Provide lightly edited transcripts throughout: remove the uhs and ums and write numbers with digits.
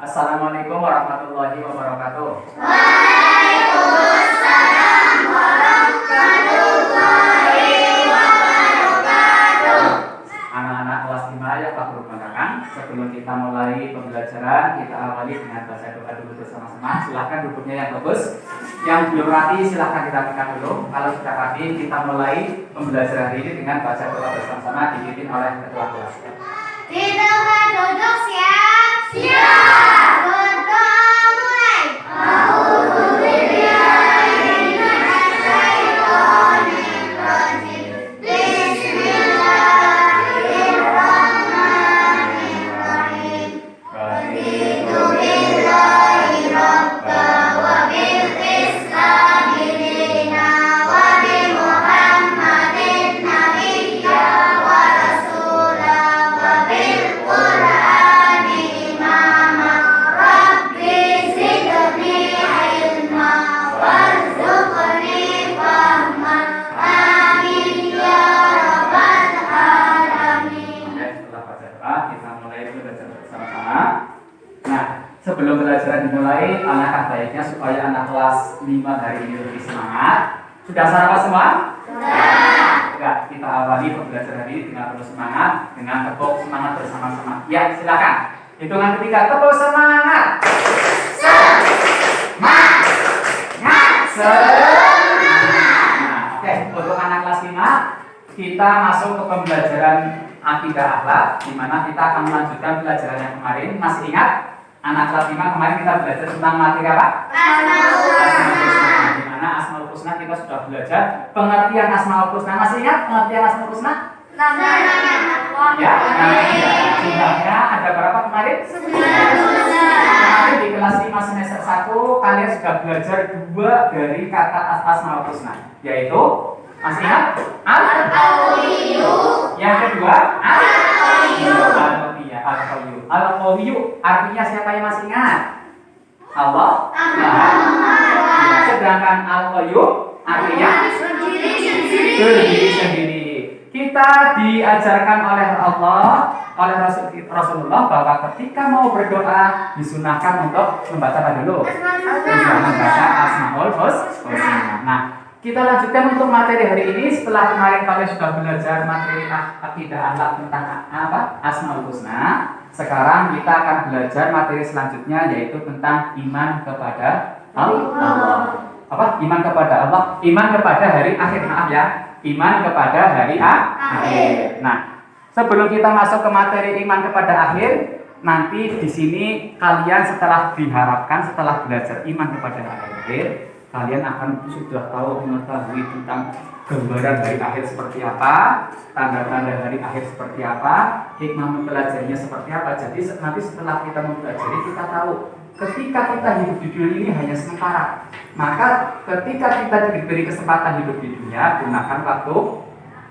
Assalamualaikum warahmatullahi wabarakatuh. Waalaikumsalam warahmatullahi wabarakatuh. Anak-anak kelas 5 yang Pak Guru banggakan, sebelum kita mulai pembelajaran, kita awali dengan baca doa dulu bersama-sama. Silahkan duduknya yang bagus. Yang belum rapi silahkan dirapikan dulu. Kalau sudah rapi, kita mulai pembelajaran hari ini dengan baca doa bersama-sama dipimpin oleh ketua kelas. Kita duduk siap. Siap. Berdoa mulai. Sebelum pelajaran dimulai, alangkah baiknya supaya anak kelas 5 hari ini lebih semangat. Sudah sarapan semua? Sudah. Enggak, kita awali pembelajaran hari ini dengan terus semangat, dengan tepuk semangat bersama-sama. Ya, silakan. Hitungan ketiga, tepuk semangat. Semangat. Semangat. Nah, oke, untuk anak kelas 5, kita masuk ke pembelajaran akidah akhlak, di mana kita akan melanjutkan pelajaran yang kemarin. Masih ingat? Anak kelas 5 kemarin kita belajar tentang materi apa? Asmaul Husna. Di mana Asmaul Husna kita sudah belajar pengertian Asmaul Husna. Masih ingat pengertian Asmaul Husna? Namanya Allah. Ya, jumlahnya ada berapa kemarin? 9. Kemarin di kelas 5 semester 1 kalian sudah belajar 2 dari kata Asmaul Husna, yaitu masih ingat? Al-Qawiyyu. Yang kedua, Al-Qawiyyu. Al-Qawiyyu. Al-Qawiyyu artinya siapa yang masih ingat? Allah. Sedangkan Al-Qawiyyu artinya berdiri sendiri. Kita diajarkan oleh Allah, oleh Rasulullah bahwa ketika mau berdoa disunahkan untuk membaca apa dulu? Membaca Asmaul Husna. Nah, kita lanjutkan untuk materi hari ini. Setelah kemarin kalian sudah belajar materi akidah akhlak tentang apa? Asmaul Husna. Sekarang kita akan belajar materi selanjutnya, yaitu tentang iman kepada Allah. Apa? Iman kepada Allah. Iman kepada hari akhir. Maaf ya. Iman kepada hari akhir. Nah, sebelum kita masuk ke materi iman kepada akhir, nanti di sini kalian setelah belajar iman kepada hari akhir, kalian akan sudah tahu mengetahui tentang gambaran hari akhir seperti apa, tanda-tanda hari akhir seperti apa, hikmah mempelajarinya seperti apa. Jadi nanti setelah kita mempelajari, kita tahu ketika kita hidup di dunia ini hanya sementara. Maka ketika kita diberi kesempatan hidup di dunia, gunakan waktu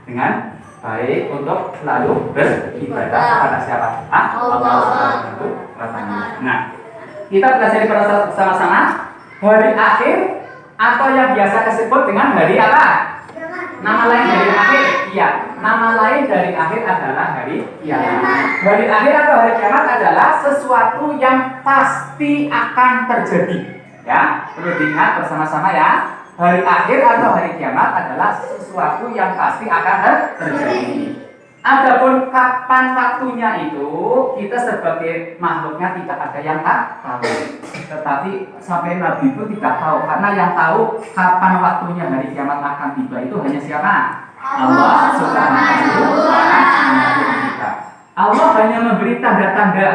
dengan baik untuk selalu beribadah kepada siapa? Allah Subhanahu wa Ta'ala. Nah, kita pelajari bersama-sama hari akhir, atau yang biasa disebut dengan hari apa? Nama lain dari akhir? Iya, nama lain dari akhir adalah hari kiamat. Hari akhir atau hari kiamat adalah sesuatu yang pasti akan terjadi. Ya, perlu diingat bersama-sama ya. Hari akhir atau hari kiamat adalah sesuatu yang pasti akan terjadi. Adapun kapan waktunya itu, kita sebagai makhluknya tidak ada yang tahu. Tetapi sampai Nabi itu tidak tahu, karena yang tahu kapan waktunya hari kiamat akan tiba itu hanya siapa? Allah Subhanahu wa Ta'ala. Allah hanya memberi tanda-tanda.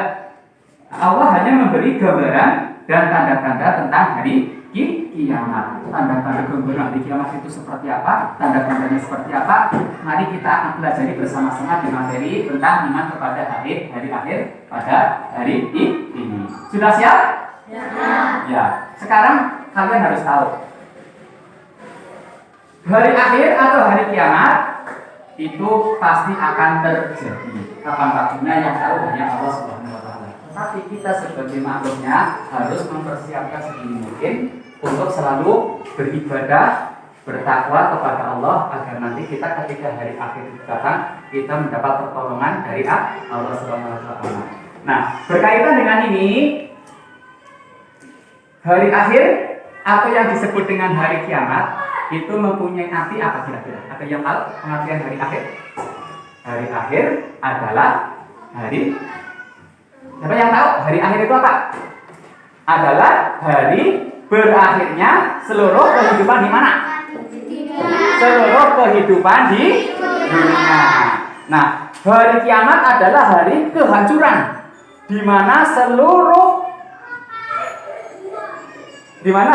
Allah hanya memberi gambaran dan tanda-tanda tentang hari kiamat. Tanda-tanda gambaran hari kiamat itu seperti apa? Tanda-tandanya seperti apa? Mari kita akan pelajari bersama-sama di materi tentang iman kepada hari akhir pada hari ini. Sudah siap? Ya. Sekarang kalian harus tahu hari akhir atau hari kiamat itu pasti akan terjadi. Kapan waktunya yang tahu hanya Allah Subhanahu wa Ta'ala. Tapi kita sebagai makhluknya harus mempersiapkan sedini mungkin untuk selalu beribadah, bertakwa kepada Allah, agar nanti kita ketika hari akhir datang kita mendapat pertolongan dari Allah Subhanahu wa Ta'ala. Nah, berkaitan dengan ini, hari akhir atau yang disebut dengan hari kiamat itu mempunyai arti apa kira-kira? Ada yang tahu pengertian hari akhir? Hari akhir adalah hari, siapa yang tahu hari akhir itu apa? Adalah hari berakhirnya seluruh kehidupan di mana? Seluruh kehidupan di dunia. Nah, hari kiamat adalah hari kehancuran, di mana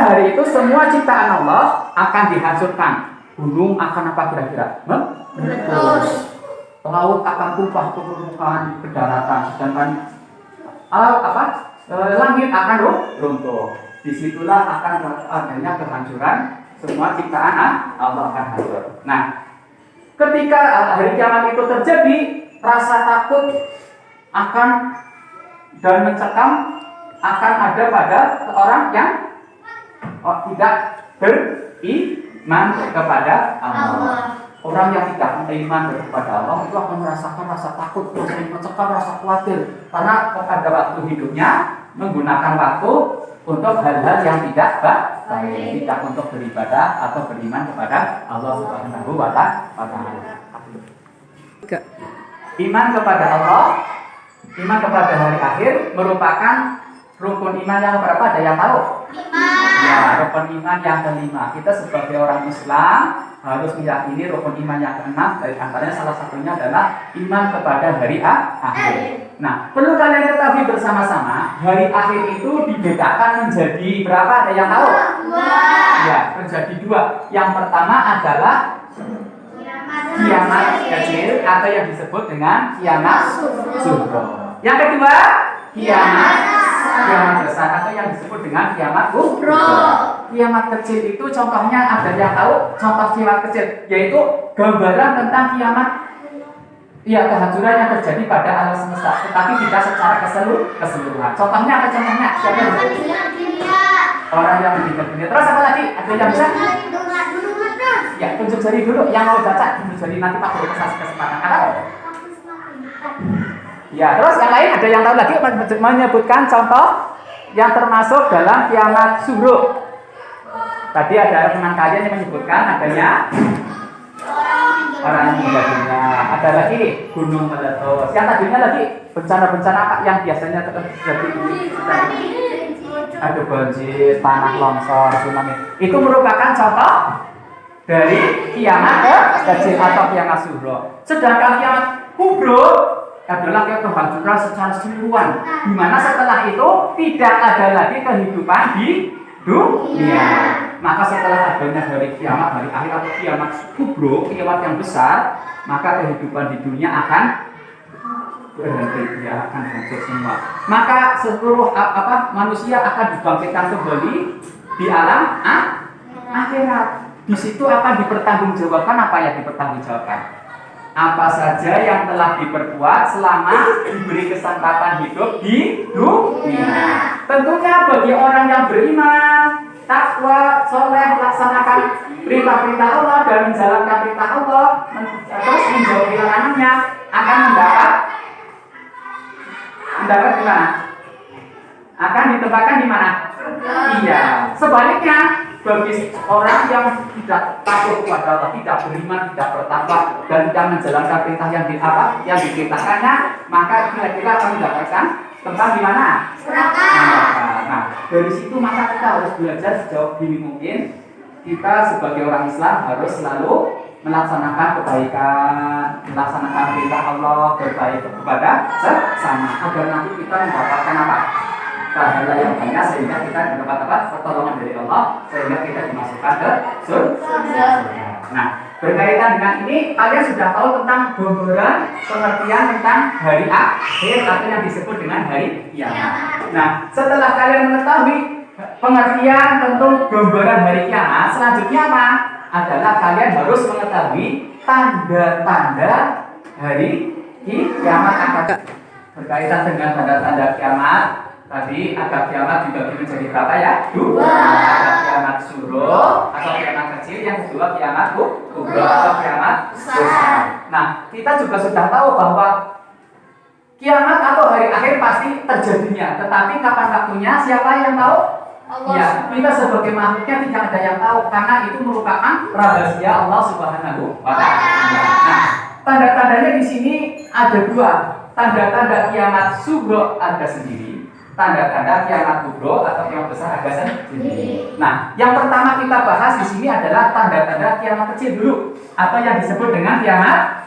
hari itu semua ciptaan Allah akan dihancurkan. Gunung akan apa kira-kira? Meletus. Laut akan tumpah ke permukaan ke daratan, sedangkan langit akan runtuh. Disitulah akan adanya kehancuran, semua ciptaan Allah akan hancur. Nah, ketika hari kiamat itu terjadi, rasa takut akan dan mencekam akan ada pada orang yang tidak beriman kepada Allah. Orang yang tidak beriman kepada Allah itu akan merasakan rasa takut, rasa mencekam, rasa khawatir, karena pada waktu hidupnya menggunakan waktu untuk hal-hal yang tidak baik, tidak untuk beribadah atau beriman kepada Allah Subhanahu wa Ta'ala. Iman kepada Allah, iman kepada hari akhir merupakan rukun iman yang berapa? Ada yang tahu? 5. Ya, rukun iman yang kelima. Kita sebagai orang Islam harus meyakini rukun iman yang keenam. Dari antaranya salah satunya adalah iman kepada hari akhir. Nah, perlu kalian ketahui bersama-sama, hari akhir itu dibedakan menjadi berapa? Ada yang tahu? 2. Ya, menjadi 2. Yang pertama adalah kiamat kecil atau yang disebut dengan kiamat sughra. Yang kedua, kiamat besar atau yang disebut dengan kiamat kubra. Kiamat kecil itu contohnya ada yang tahu contoh kiamat kecil, yaitu gambaran tentang kiamat, ya, kehancuran yang terjadi pada alam semesta, tetapi tidak secara keseluruhan. Contohnya apa contohnya? Siapa yang bisa? Orang yang meninggal dunia. Terus apa lagi? Ada yang bisa? Ya, tunjuk jari dulu. Yang mau baca tunjuk jari, nanti Pak Guru kasih kesempatan. Apa? Ya, terus yang lain ada yang tahu lagi menyebutkan contoh yang termasuk dalam kiamat sughra. Tadi ada teman kalian yang menyebutkan adanya orang yang meninggal dunia. Ada lagi gunung meletus. Yang tadinya lagi bencana-bencana apa yang biasanya terjadi di ada banjir, tanah longsor, tsunami. Itu merupakan contoh dari kiamat kecil atau kiamat sughra. Sedangkan kiamat kubra adalah kehancuran secara keseluruhan, di mana setelah itu tidak ada lagi kehidupan di dunia. Maka setelah adanya hari kiamat, hari akhir atau kiamat kubra, kiamat yang besar, maka kehidupan di dunia akan berhenti, ya, akan hancur semua. Maka seluruh manusia akan dibangkitkan kembali di alam akhirat. Di situ akan dipertanggungjawabkan apa yang dipertanggungjawabkan. Apa saja yang telah diperbuat selama diberi kesempatan hidup di dunia. Tentunya bagi orang yang beriman, takwa, soleh, melaksanakan perintah-perintah Allah dan menjalankan perintah Allah, terus menjauhi larangannya, akan mendapat di mana? Akan ditempatkan di mana? Iya. Sebaliknya, bagi orang yang tidak takut kepada Allah, tidak beriman, tidak bertakwa, dan tidak menjalankan perintah yang diperintahkannya, maka kira-kira akan mendapatkan tempat di mana? Neraka. Nah, dari situ maka kita harus belajar sejauh dini mungkin. Kita sebagai orang Islam harus selalu melaksanakan kebaikan, melaksanakan perintah Allah, berbaik kepada sesama, agar nanti kita mendapatkan apa? Pahala yang banyak, sehingga kita mendapat pertolongan dari Allah, sehingga kita dimasukkan ke surga. Nah, berkaitan dengan ini, kalian sudah tahu tentang gambaran pengertian tentang hari akhir atau yang disebut dengan hari kiamat. Nah, setelah kalian mengetahui pengertian tentang gambaran hari kiamat, selanjutnya apa? Adalah kalian harus mengetahui tanda-tanda hari kiamat akan. Berkaitan dengan tanda-tanda kiamat, tadi ada kiamat dibagi menjadi berapa ya? 2. Ada kiamat sughra atau kiamat kecil, yang kedua kiamat kubra atau kiamat besar. Nah, kita juga sudah tahu bahwa kiamat atau hari akhir pasti terjadinya, tetapi kapan waktunya siapa yang tahu? Ya, kita sebagai makhluknya tidak ada yang tahu karena itu merupakan rahasia Allah Subhanahu wa Ta'ala. Nah, tanda-tandanya di sini ada dua. Tanda-tanda kiamat sughra ada sendiri, tanda-tanda kiamat kubra atau kiamat besar ada sendiri. Nah, yang pertama kita bahas di sini adalah tanda-tanda kiamat kecil dulu atau yang disebut dengan kiamat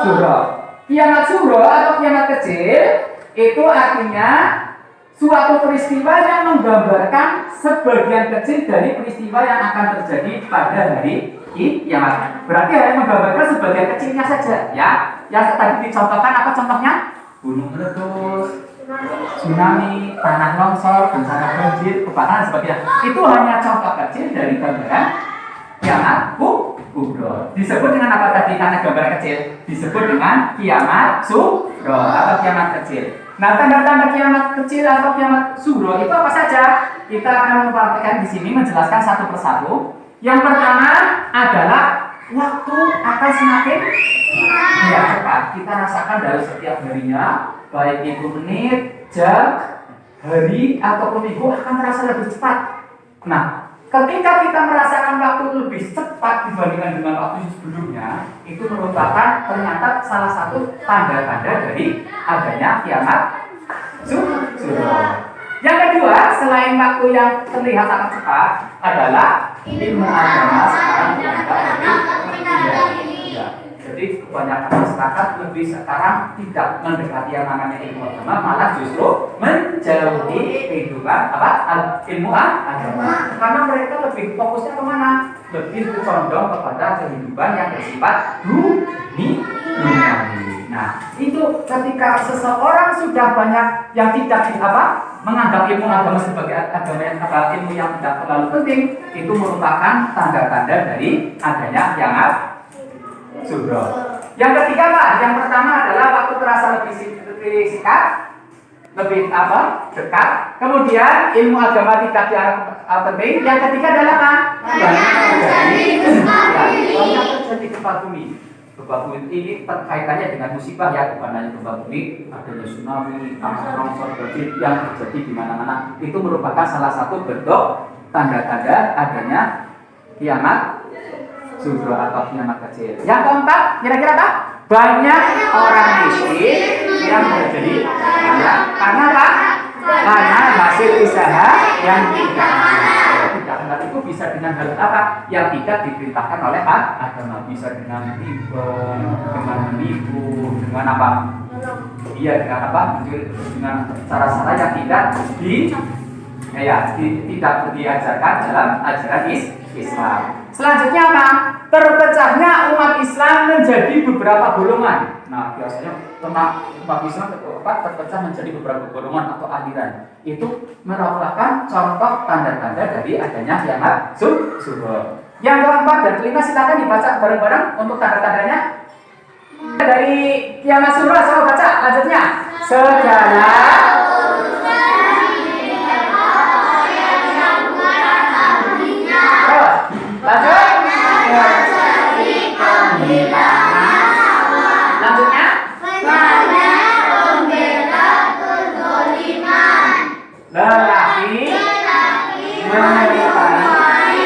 sughra. Kiamat sughra atau kiamat kecil itu artinya suatu peristiwa yang menggambarkan sebagian kecil dari peristiwa yang akan terjadi pada hari kiamat. Berarti hanya menggambarkan sebagian kecilnya saja, ya. Yang tadi dicontohkan apa contohnya? Gunung meletus, tsunami, tanah longsor, bencana banjir, kebakaran sebagainya. Itu hanya contoh kecil dari gambaran kiamat kubra. Disebut dengan apa tadi karena gambaran kecil? Disebut dengan kiamat sughra atau kiamat kecil. Nah, tanda-tanda kiamat kecil atau kiamat sughra itu apa saja? Kita akan mempraktikkan di sini menjelaskan satu persatu. Yang pertama adalah waktu akan semakin cepat. Kita rasakan dari setiap harinya, baik itu menit, jam, hari ataupun minggu akan terasa lebih cepat. Nah, ketika kita merasakan waktu lebih cepat dibandingkan dengan waktu sebelumnya, itu merupakan ternyata salah satu tanda-tanda dari adanya kiamat sughra. Yang kedua, selain waktu yang terlihat sangat cepat adalah ilmu agama sekarang jadi kebanyakan masyarakat lebih sekarang tidak mendekati yang namanya ilmu agama, malah justru menjauhi kehidupan ilmu agama karena mereka lebih fokusnya kemana? Lebih condong kepada kehidupan yang bersifat duniawi. Nah, itu ketika seseorang sudah banyak yang tidak menganggap ilmu agama sebagai ilmu yang tidak terlalu penting, itu merupakan tanda-tanda dari adanya kiamat sughra. Yang ketiga Pak, yang pertama adalah waktu terasa lebih singkat, lebih dekat. Kemudian ilmu agama tidak dianggap penting. Yang ketiga adalah apa? Banyak terjadi gempa bumi. Gempa bumi ini terkaitannya dengan musibah ya, bukan hanya gempa bumi, adanya tsunami, tanah longsor, banjir yang terjadi di mana-mana. Itu merupakan salah satu bentuk tanda-tanda adanya kiamat sughra atau kiamat kecil. Yang keempat, kira-kira apa? Banyak orang miskin yang menjadi kaya. Karena apa? Karena hasil usaha yang tidak halal itu bisa dengan hal apa? Yang tidak diperintahkan oleh agama. Bisa dengan riba, dengan menipu, dengan apa? Iya, dengan apa? Dengan cara-cara yang tidak tidak diajarkan dalam ajaran Islam. Selanjutnya apa? Terpecahnya umat Islam menjadi beberapa golongan. Nah, biasanya umat Islam terpecah menjadi beberapa golongan atau aliran. Itu merupakan contoh tanda-tanda dari adanya kiamat sughra. Yang keempat dan kelima silakan dibaca bareng-bareng untuk tanda-tandanya. Dari kiamat sughra saya baca lanjutnya. Segala lanjut. Lanjutnya. Lelaki menyerupai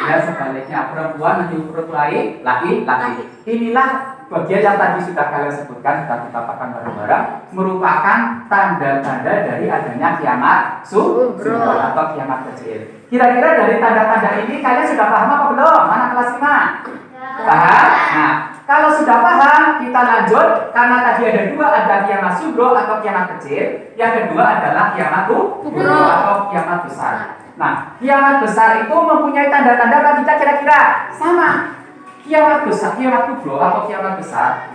ya sebaliknya perempuan menyerupai laki-laki. Inilah bagian yang tadi sudah kalian sebutkan, sudah kita paparkan bareng-bareng, merupakan tanda-tanda dari adanya kiamat sughra atau kiamat kecil. Kira-kira dari tanda-tanda ini kalian sudah paham apa belum? Anak kelas 5? Paham? Nah, kalau sudah paham, kita lanjut. Karena tadi ada dua, ada kiamat sughra atau kiamat kecil. Yang kedua adalah kiamat kubra atau kiamat besar. Nah, kiamat besar itu mempunyai tanda-tanda apa kita kira-kira? Sama. Kiamat besar, kiamat kubra atau kiamat besar,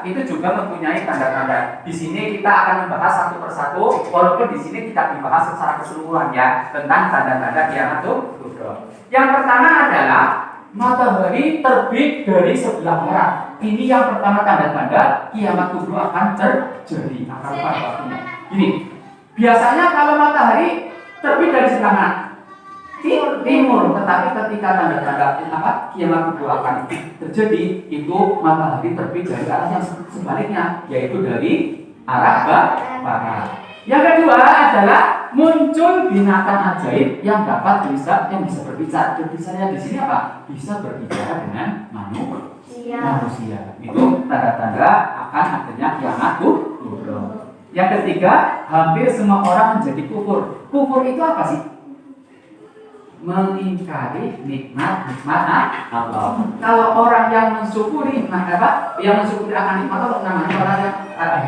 itu juga mempunyai tanda-tanda. Di sini kita akan membahas satu persatu, walaupun di sini tidak dibahas secara keseluruhan ya tentang tanda-tanda kiamat kubra. Yang pertama adalah matahari terbit dari sebelah barat. Ini yang pertama tanda-tanda kiamat kubra akan terjadi. Ini biasanya kalau matahari terbit dari sebelah mana? Timur, tetapi ketika tanda-tanda kiamat kubra akan terjadi, itu matahari terbit dari arah yang sebaliknya, yaitu dari arah barat. Yang kedua adalah muncul binatang ajaib yang bisa berbicara. Berbicara di sini apa? Bisa berbicara dengan manusia. Itu tanda-tanda akan adanya kiamat kubra. Yang ketiga, hampir semua orang menjadi kufur. Kufur itu apa sih? Mengingkari nikmat Allah. Kalau orang yang mensyukuri nikmat apa? Yang mensyukuri akan nikmat Allah namanya orang yang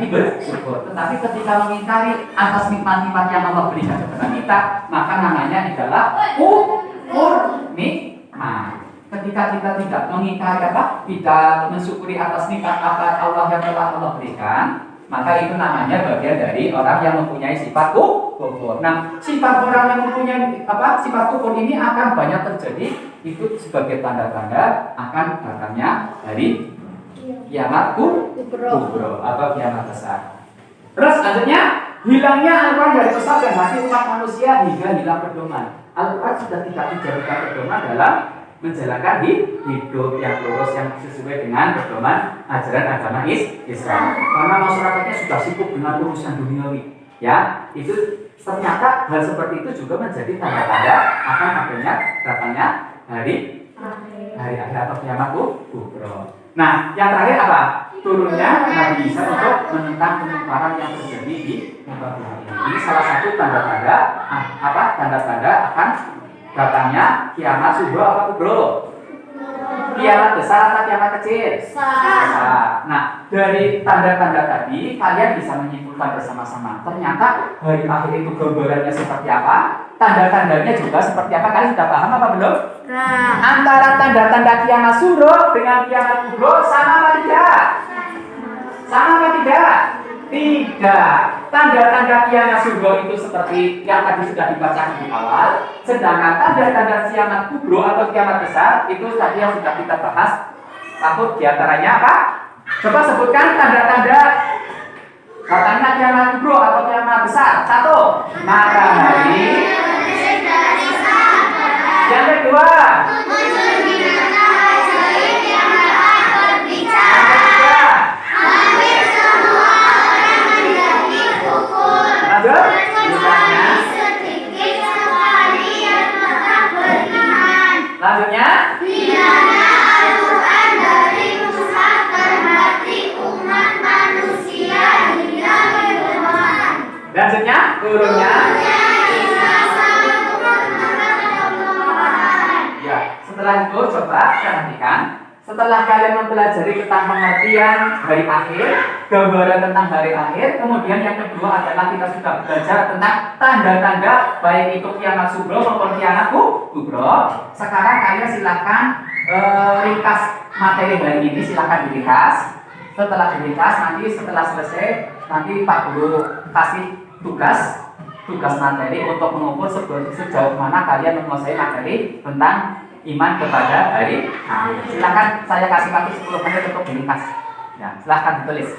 bersyukur. Tetapi ketika mengingkari atas nikmat-nikmat yang Allah berikan kepada kita, maka namanya adalah kufur nikmat. Ketika kita tidak mengingkari apa? Tidak mensyukuri atas nikmat apa Allah yang telah Allah berikan, maka itu namanya bagian dari orang yang mempunyai sifat kufur. Nah, sifat orang yang mempunyai sifat kufur ini akan banyak terjadi itu sebagai tanda-tanda akan datangnya dari kiamat kubra atau kiamat besar. Terus selanjutnya hilangnya Al-Quran dari pesat dan hati umat manusia hingga hilang pedoman. Al-Quran sudah tidak dijadikan pedoman dalam menjalankan hidup yang lurus yang sesuai dengan pedoman ajaran agama Islam. Karena masyarakatnya sudah sibuk dengan urusan duniawi, ya itu ternyata hal seperti itu juga menjadi tanda-tanda akan adanya datangnya hari akhir atau kiamat kubra. Nah, yang terakhir apa? Turunnya Nabi Isa untuk menentang kemungkaran yang terjadi di muka bumi ini. Ini salah satu tanda-tanda tanda-tanda akan datangnya kiamat subuh atau kubra? Kiamat besar atau kiamat kecil? Besar. Nah, dari tanda-tanda tadi kalian bisa menyimpulkan bersama-sama. Ternyata hari akhir itu gambarannya seperti apa? Tanda-tandanya juga seperti apa? Kalian sudah paham apa belum? Antara tanda-tanda kiamat subuh dengan kiamat kubra sama apa tidak? Sama apa tidak? Tidak. Tanda-tanda kiamat subuh itu seperti yang tadi sudah dibacakan di awal. Sedangkan tanda-tanda kiamat kubra atau kiamat besar itu tadi yang sudah kita bahas. Takut diantaranya apa? Coba sebutkan tanda-tanda katanya kiamat kubra atau kiamat besar. Satu, matahari. Yang kedua, lanjutnya Al-Quran dari mushaf berarti umat manusia hilang pedoman. lanjutnya turunnya. Ya, setelah itu coba perhatikan. Setelah kalian mempelajari tentang pengertian hari akhir, gambaran tentang hari akhir, kemudian yang kedua adalah kita sudah belajar tentang tanda-tanda baik itu kiamat subuh maupun kiamat kubra. Sekarang kalian silakan ringkas materi hari ini, silakan diringkas. Setelah diringkas nanti setelah selesai nanti Pak Guru kasih tugas materi untuk mengukur sejauh mana kalian menguasai materi tentang iman kepada hari akhir. Silakan saya kasih waktu 10 menit untuk diringkas. Ya, silakan ditulis.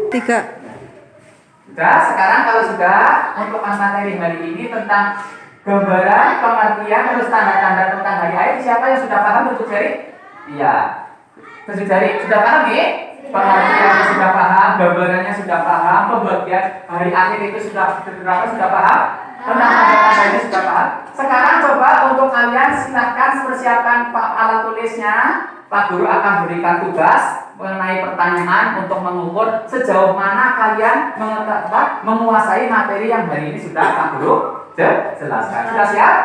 Tiga. Sudah, sekarang kalau sudah untuk materi hari ini tentang gambaran, pengertian, terus tanda-tanda tentang hari akhir, siapa yang sudah paham bentuk jari? Iya. Bentuk jari sudah paham nih? Pengertiannya sudah paham, gambarannya sudah paham, pembagian hari akhir itu sudah paham, tentang tanda-tandanya sudah paham. Sekarang coba untuk kalian silakan persiapkan alat tulisnya. Pak Guru akan berikan tugas mengenai pertanyaan untuk mengukur sejauh mana kalian menguasai materi yang hari ini sudah Pak Guru jelaskan. Sudah siap?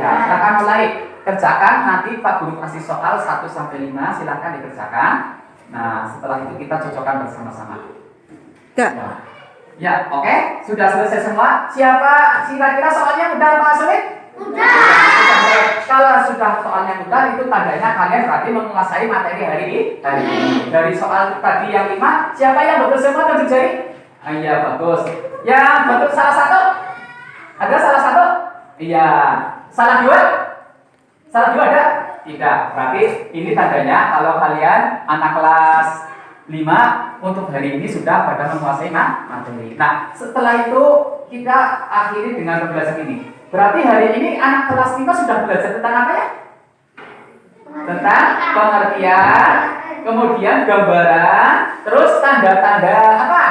Ya, kita akan mulai kerjakan. Nanti Pak Guru kasih soal 1 sampai 5, silakan dikerjakan. Nah, setelah itu kita cocokkan bersama-sama. Kak, Ya. Ya, oke. Sudah selesai semua. Siapa kira-kira soalnya mudah apa sulit? Mudah. Kalau sudah soalnya mudah, itu tandanya kalian berarti menguasai materi hari ini. Dari soal tadi yang 5, siapa yang betul semua tunjuk jari? Iya, bagus. Yang betul salah satu? Ada salah satu? Iya. Salah dua? Salah dua ada? Tidak. Berarti ini tandanya kalau kalian anak kelas 5 untuk hari ini sudah pada menguasai materi. Nah, setelah itu kita akhiri dengan pembelajaran ini. Berarti hari ini anak kelas 5 sudah belajar tentang apa ya? Tentang pengertian, kemudian gambaran, terus tanda-tanda apa?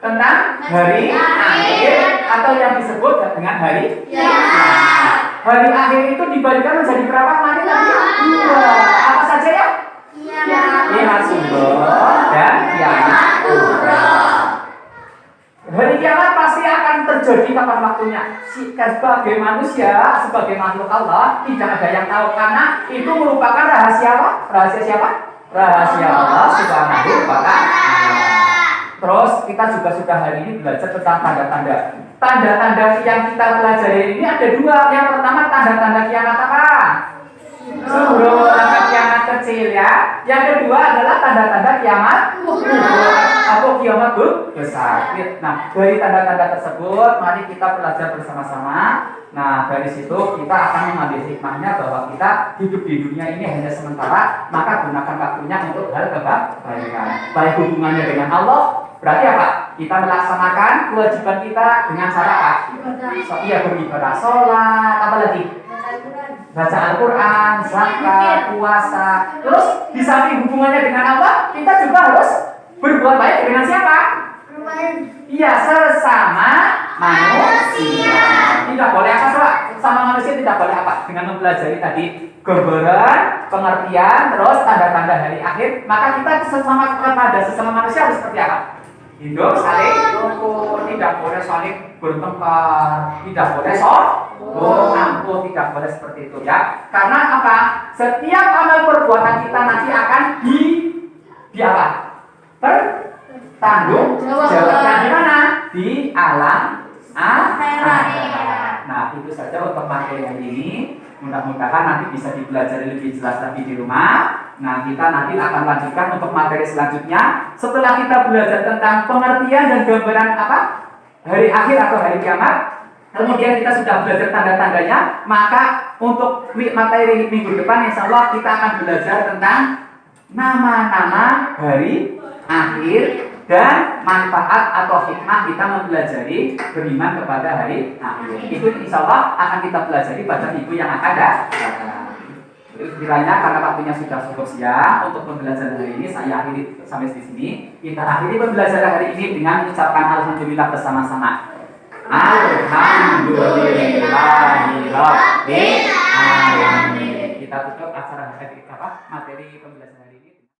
Tentang hari akhir atau yang disebut dengan hari kiamat. Hari akhir itu dibalikan menjadi berapa kemarin tadi? 2. Apa saja ya? Kiamat sumber dan kiamat kubra. Hari kiamat pasti akan terjadi kapan waktunya. Sebagai manusia, sebagai makhluk Allah, tidak ada yang tahu karena itu merupakan rahasia apa? Rahasia siapa? Rahasia Allah Subhanahu wa Ta'ala. Terus kita juga sudah hari ini belajar tentang tanda-tanda. Tanda-tanda yang kita pelajari ini ada 2. Yang pertama tanda-tanda kiamat apa? Suruh tanda kiamat kecil ya. Yang kedua adalah tanda-tanda kiamat atau kiamat besar. Nah, dari tanda-tanda tersebut mari kita belajar bersama-sama. Nah, dari situ kita akan mengambil hikmahnya bahwa kita hidup di dunia ini hanya sementara, maka gunakan waktunya untuk hal kebaikan. Baik hubungannya dengan Allah, berarti apa? Kita melaksanakan kewajiban kita dengan cara apa? Iya, beribadah, sholat, apa lagi? Baca Al-Quran, zakat, puasa. Terus di samping hubungannya dengan Allah, kita juga harus berbuat baik dengan siapa? Iya, sesama manusia. Tidak boleh apa coba? Sama manusia tidak boleh apa? Dengan mempelajari tadi gambaran, pengertian, terus tanda-tanda hari akhir, maka kita kepada sesama manusia harus seperti apa? Hidup saling rukun, tidak boleh saling bertengkar, tidak boleh ampuh, tidak boleh seperti itu ya. Karena apa? Setiap amal perbuatan kita nanti akan di apa? Bertanggung jawab di mana? Di alam akhirat. Nah, itu saja untuk materi hari ini. Mudah-mudahan nanti bisa dipelajari lebih jelas lagi di rumah. Nah, kita nanti akan lanjutkan untuk materi selanjutnya. Setelah kita belajar tentang pengertian dan gambaran apa? Hari akhir atau hari kiamat. Kemudian kita sudah belajar tanda-tandanya. Maka untuk materi minggu depan insya Allah kita akan belajar tentang nama-nama hari akhir dan manfaat atau hikmah kita mempelajari beriman kepada hari akhir. Itu insya Allah akan kita pelajari pada minggu yang akan datang. Kiranya karena waktunya sudah cukup siang untuk pembelajaran hari ini, saya akhiri sampai di sini. Kita akhiri pembelajaran hari ini dengan mengucapkan alhamdulillah bersama-sama. Alhamdulillahirabbil alamin. Kita tutup acara materi pembelajaran hari ini.